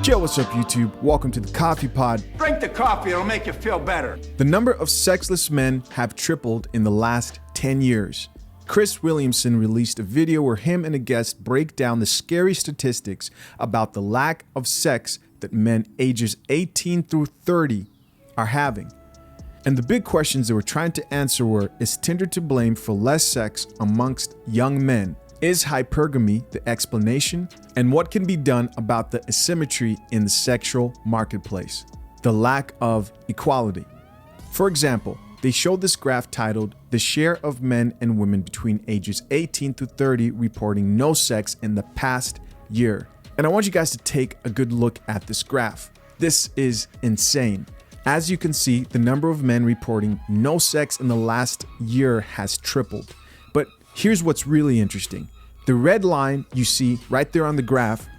Yo, what's up, YouTube? Welcome to the Coffee Pod. Drink the coffee, it'll make you feel better. The number of sexless men have tripled in the last 10 years. Chris Williamson released a video where him and a guest break down the scary statistics about the lack of sex that men ages 18 through 30 are having. And the big questions they were trying to answer were, is Tinder to blame for less sex amongst young men? Is hypergamy the explanation? And what can be done about the asymmetry in the sexual marketplace? The lack of equality. For example, they showed this graph titled, "The share of men and women between ages 18 to 30 reporting no sex in the past year." And I want you guys to take a good look at this graph. This is insane. As you can see, the number of men reporting no sex in the last year has tripled. But here's what's really interesting. The red line you see right there on the graph,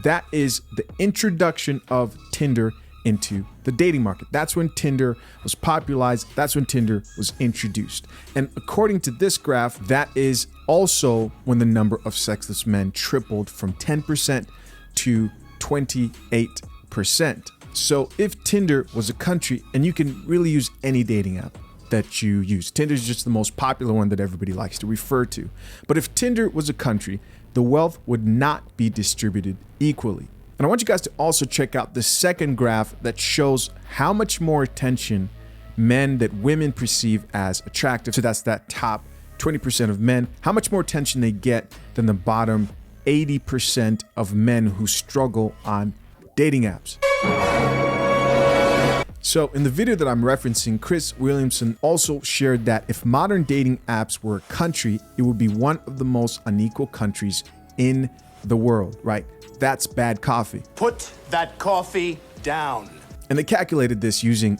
that is the introduction of Tinder into the dating market. That's when Tinder was popularized. That's when Tinder was introduced. And according to this graph, that is also when the number of sexless men tripled from 10% to 28%. So if Tinder was a country, and you can really use any dating app that you use. Tinder is just the most popular one that everybody likes to refer to. But if Tinder was a country, the wealth would not be distributed equally. And I want you guys to also check out the second graph that shows how much more attention men that women perceive as attractive. So that's that top 20% of men, how much more attention they get than the bottom 80% of men who struggle on dating apps. So in the video that I'm referencing, Chris Williamson also shared that if modern dating apps were a country, it would be one of the most unequal countries in the world, right? That's bad coffee. Put that coffee down. And they calculated this using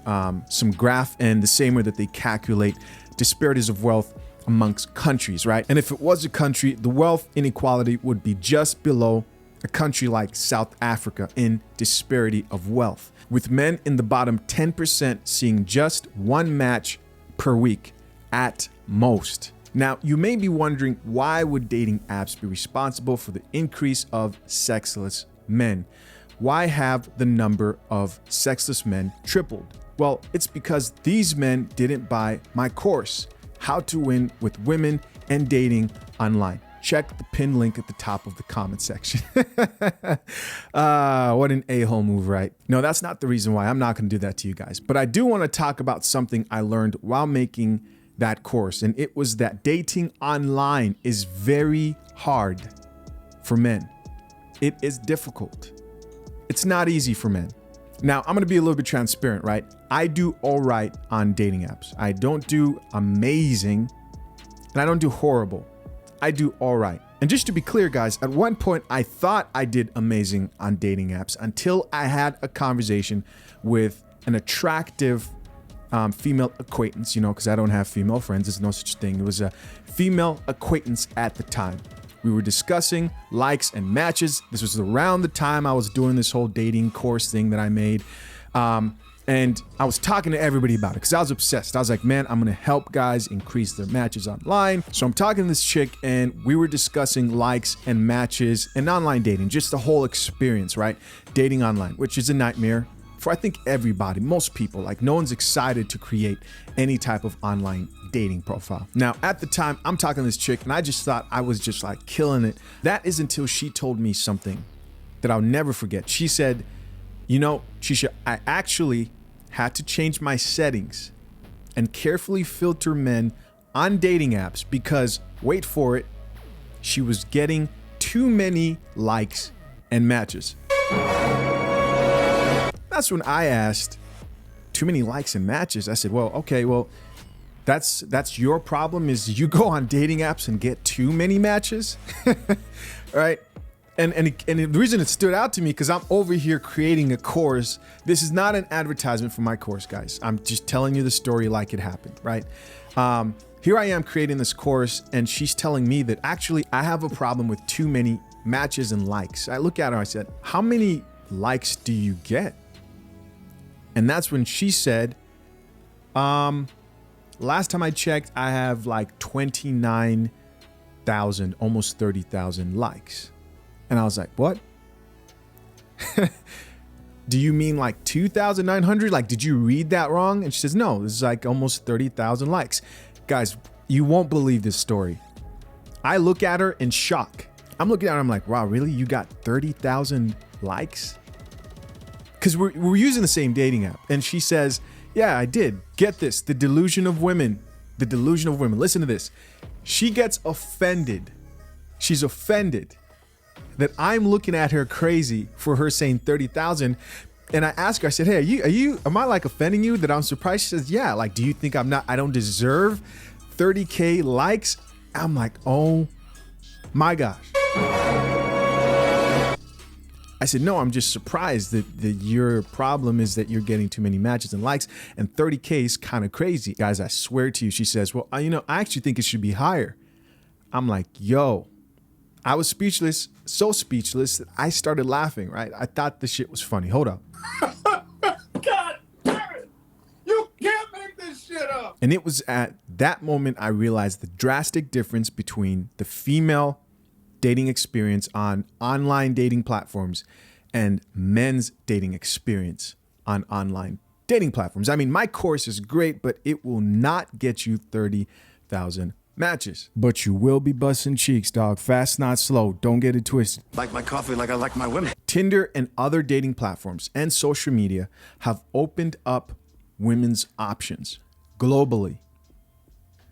some graph and the same way that they calculate disparities of wealth amongst countries, right? And if it was a country, the wealth inequality would be just below a country like South Africa in disparity of wealth, with men in the bottom 10% seeing just one match per week at most. Now, you may be wondering, why would dating apps be responsible for the increase of sexless men? Why have the number of sexless men tripled? Well, it's because these men didn't buy my course, How to Win with Women and Dating Online. Check the pinned link at the top of the comment section. What an a-hole move, right? No, that's not the reason why. I'm not going to do that to you guys. But I do want to talk about something I learned while making that course. And it was that dating online is very hard for men. It is difficult. It's not easy for men. Now, I'm going to be a little bit transparent, right? I do all right on dating apps. I don't do amazing, and I don't do horrible. I do all right. And just to be clear, guys, at one point I thought I did amazing on dating apps until I had a conversation with an attractive female acquaintance, because I don't have female friends. There's no such thing. It was a female acquaintance at the time. We were discussing likes and matches. This was around the time I was doing this whole dating course thing that I made. And I was talking to everybody about it because I was obsessed. I was like, man, I'm going to help guys increase their matches online. So I'm talking to this chick and we were discussing likes and matches and online dating, just the whole experience, right? Dating online, which is a nightmare for I think everybody, most people. Like, no one's excited to create any type of online dating profile. Now, at the time, I'm talking to this chick and I just thought I was just like killing it. That is until she told me something that I'll never forget. She said, Shisha, I actually had to change my settings and carefully filter men on dating apps because, wait for it, she was getting too many likes and matches. That's when I asked, too many likes and matches? I said, well, okay, well, that's your problem, is you go on dating apps and get too many matches, right? And the reason it stood out to me, because I'm over here creating a course. This is not an advertisement for my course, guys. I'm just telling you the story like it happened, right? Here I am creating this course, and she's telling me that actually I have a problem with too many matches and likes. I look at her, I said, how many likes do you get? And that's when she said, last time I checked, I have like 29,000, almost 30,000 likes. And I was like, what? do you mean like 2,900? Like, did you read that wrong? And she says, no, this is like almost 30,000 likes. Guys, you won't believe this story. I look at her in shock. I'm looking at her, I'm like, wow, really? You got 30,000 likes? Because we're using the same dating app. And she says, yeah, I did. Get this, the delusion of women. The delusion of women. Listen to this. She gets offended. She's offended that I'm looking at her crazy for her saying 30,000. And I asked her, I said, hey, am I like offending you that I'm surprised? She says, yeah, like, do you think I don't deserve 30K likes? I'm like, oh my gosh. I said, no, I'm just surprised that your problem is that you're getting too many matches and likes, and 30K is kind of crazy. Guys, I swear to you, she says, well, I actually think it should be higher. I'm like, yo, I was speechless, so speechless that I started laughing, right? I thought the shit was funny. Hold up. God damn it. You can't make this shit up. And it was at that moment I realized the drastic difference between the female dating experience on online dating platforms and men's dating experience on online dating platforms. I mean, my course is great, but it will not get you 30,000 matches. But you will be busting cheeks, dog. Fast, not slow. Don't get it twisted. Like my coffee like I like my women. Tinder and other dating platforms and social media have opened up women's options globally.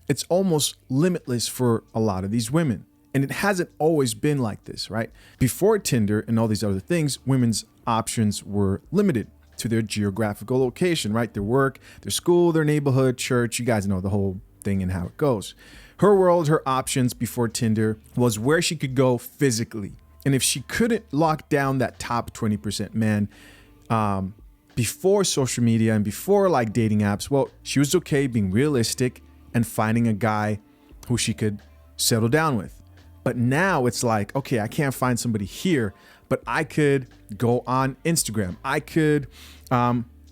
It's almost limitless for a lot of these women. And it hasn't always been like this, right? Before Tinder and all these other things, women's options were limited to their geographical location, right? Their work, their school, their neighborhood, church. You guys know the whole thing and how it goes. Her world, her options before Tinder was where she could go physically. And if she couldn't lock down that top 20% man before social media and before like dating apps, well, she was okay being realistic and finding a guy who she could settle down with. But now it's like, okay, I can't find somebody here, but I could go on Instagram. I could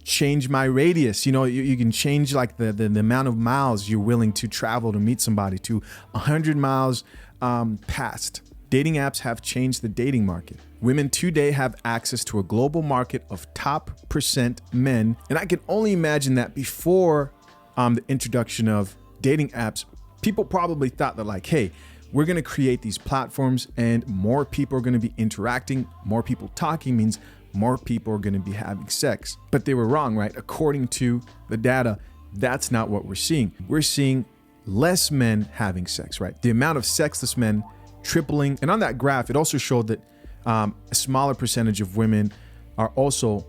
change my radius. You know, you can change like the amount of miles you're willing to travel to meet somebody to 100 miles past. Dating apps have changed the dating market. Women today have access to a global market of top percent men. And I can only imagine that before the introduction of dating apps, people probably thought that like, hey, we're going to create these platforms and more people are going to be interacting. More people talking means more people are going to be having sex. But they were wrong, right? According to the data, that's not what we're seeing. We're seeing less men having sex, right? The amount of sexless men tripling. And on that graph, it also showed that a smaller percentage of women are also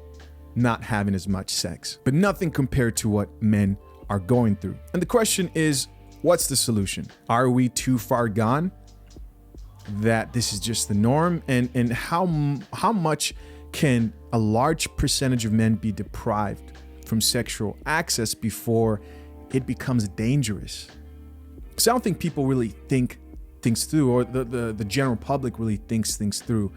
not having as much sex, but nothing compared to what men are going through. And the question is, what's the solution? Are we too far gone that this is just the norm? And how much can a large percentage of men be deprived from sexual access before it becomes dangerous? Because I don't think people really think things through, or the general public really thinks things through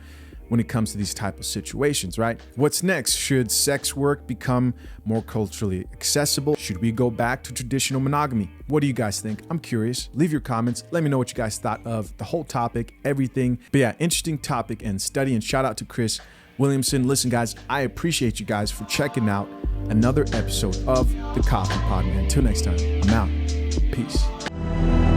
when it comes to these type of situations, right? What's next? Should sex work become more culturally accessible? Should we go back to traditional monogamy? What do you guys think? I'm curious. Leave your comments. Let me know what you guys thought of the whole topic, everything. But yeah, interesting topic and study, and shout out to Chris Williamson. Listen, guys, I appreciate you guys for checking out another episode of The Coffee Pod, man. Until next time, I'm out. Peace.